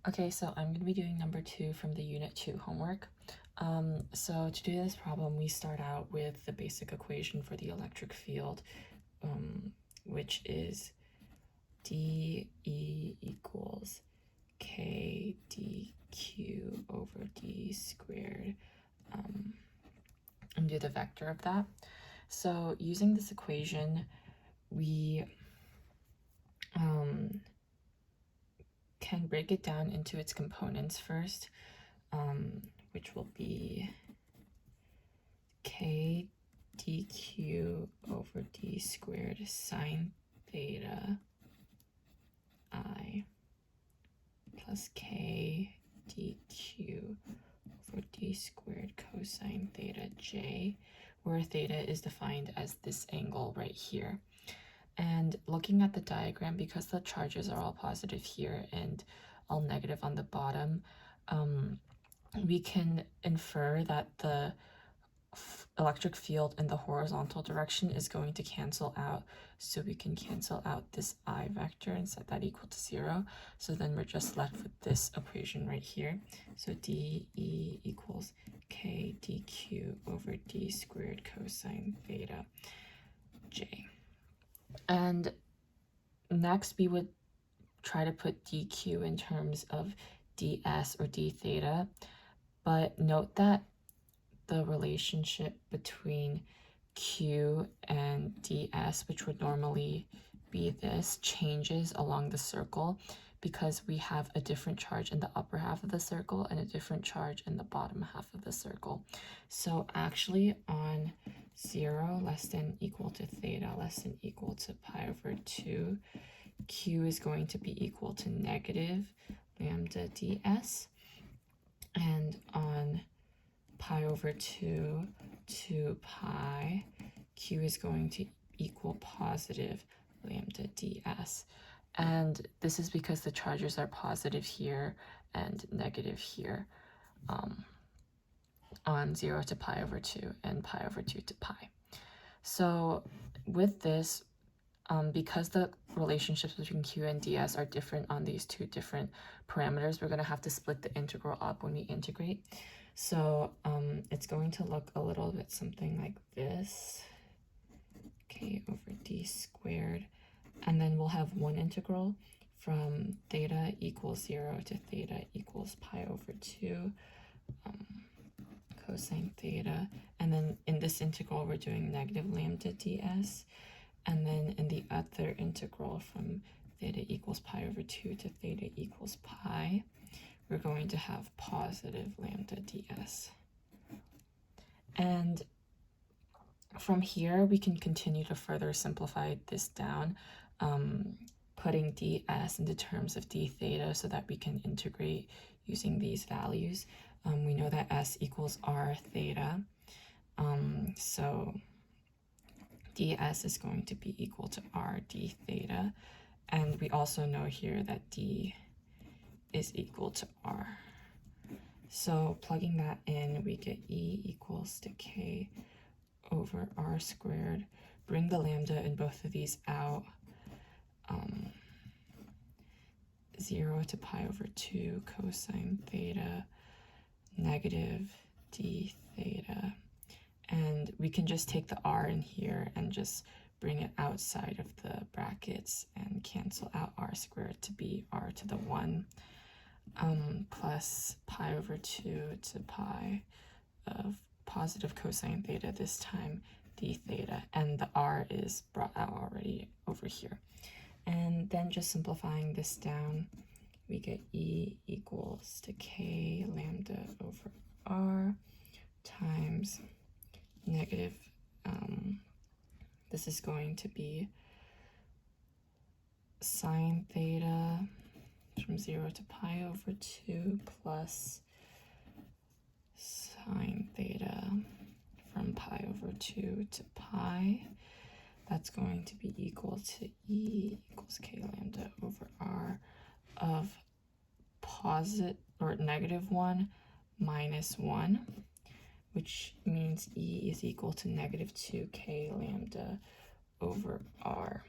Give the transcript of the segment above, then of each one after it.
Okay, so I'm going to be doing number 2 from the Unit 2 homework. So to do this problem, we start out with the basic equation for the electric field, which is dE equals k dq over d squared, and do the vector of that. So using this equation, we can break it down into its components first, which will be k dq over d squared sine theta I plus k dq over d squared cosine theta j, where theta is defined as this angle right here. And looking at the diagram, because the charges are all positive here and all negative on the bottom, we can infer that the electric field in the horizontal direction is going to cancel out. So we can cancel out this I vector and set that equal to 0. So then we're just left with this equation right here. So dE equals k dq over d squared cosine theta j. And next we would try to put dq in terms of ds or d theta, but note that the relationship between q and ds, which would normally be this, changes along the circle because we have a different charge in the upper half of the circle and a different charge in the bottom half of the circle. So actually on 0 less than equal to theta less than equal to pi over 2, q is going to be equal to negative lambda ds, and on pi over 2 to pi, q is going to equal positive lambda ds. And this is because the charges are positive here and negative here, on 0 to pi over 2 and pi over 2 to pi. So with this, because the relationships between q and ds are different on these two different parameters, we're going to have to split the integral up when we integrate. So it's going to look a little bit something like this, k over d squared, and then we'll have one integral from theta equals 0 to theta equals pi over 2 cosine theta, and then in this integral we're doing negative lambda ds, and then in the other integral from theta equals pi over 2 to theta equals pi, we're going to have positive lambda ds. And from here, we can continue to further simplify this down, putting ds into terms of d theta so that we can integrate using these values. We know that s equals r theta, so ds is going to be equal to r d theta, and we also know here that d is equal to r. So plugging that in, we get E equals to k over r squared. Bring the lambda in both of these out. 0 to pi over 2 cosine theta negative d theta. And we can just take the r in here and just bring it outside of the brackets and cancel out r squared to be r to the 1, plus pi over 2 to pi of positive cosine theta, this time d theta, and the r is brought out already over here. And then just simplifying this down, we get E equals to k lambda over r times negative, this is going to be sine theta from 0 to pi over 2 plus sine theta from pi over 2 to pi. That's going to be equal to E equals k lambda over r of positive or negative 1 minus 1, which means E is equal to negative 2k lambda over r.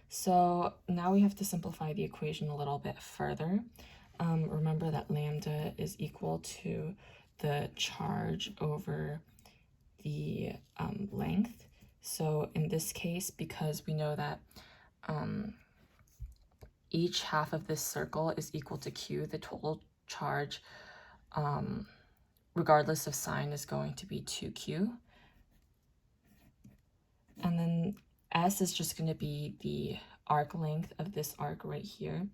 So now we have to simplify the equation a little bit further, remember that lambda is equal to the charge over the length. So in this case, because we know that each half of this circle is equal to q, the total charge, regardless of sign, is going to be 2q. And then s is just going to be the arc length of this arc right here.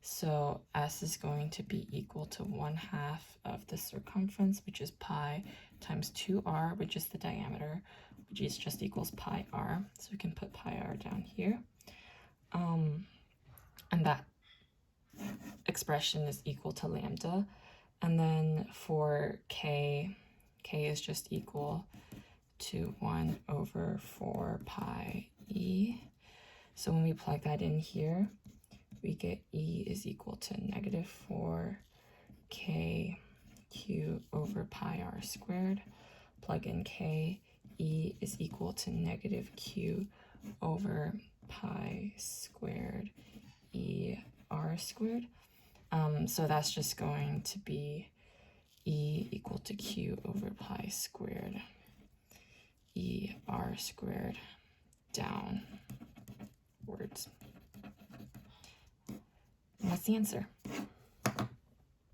So s is going to be equal to 1/2 of the circumference, which is pi, times 2r, which is the diameter, which is just equals pi r. So we can put pi r down here. And that expression is equal to lambda. And then for k is just equal to 1/4 pi e. So when we plug that in here, we get e is equal to -4 kq over pi r squared. Plug in k, e is equal to -q over pi squared e r squared. So that's just going to be e equal to q over pi squared e r squared downwards. And that's the answer.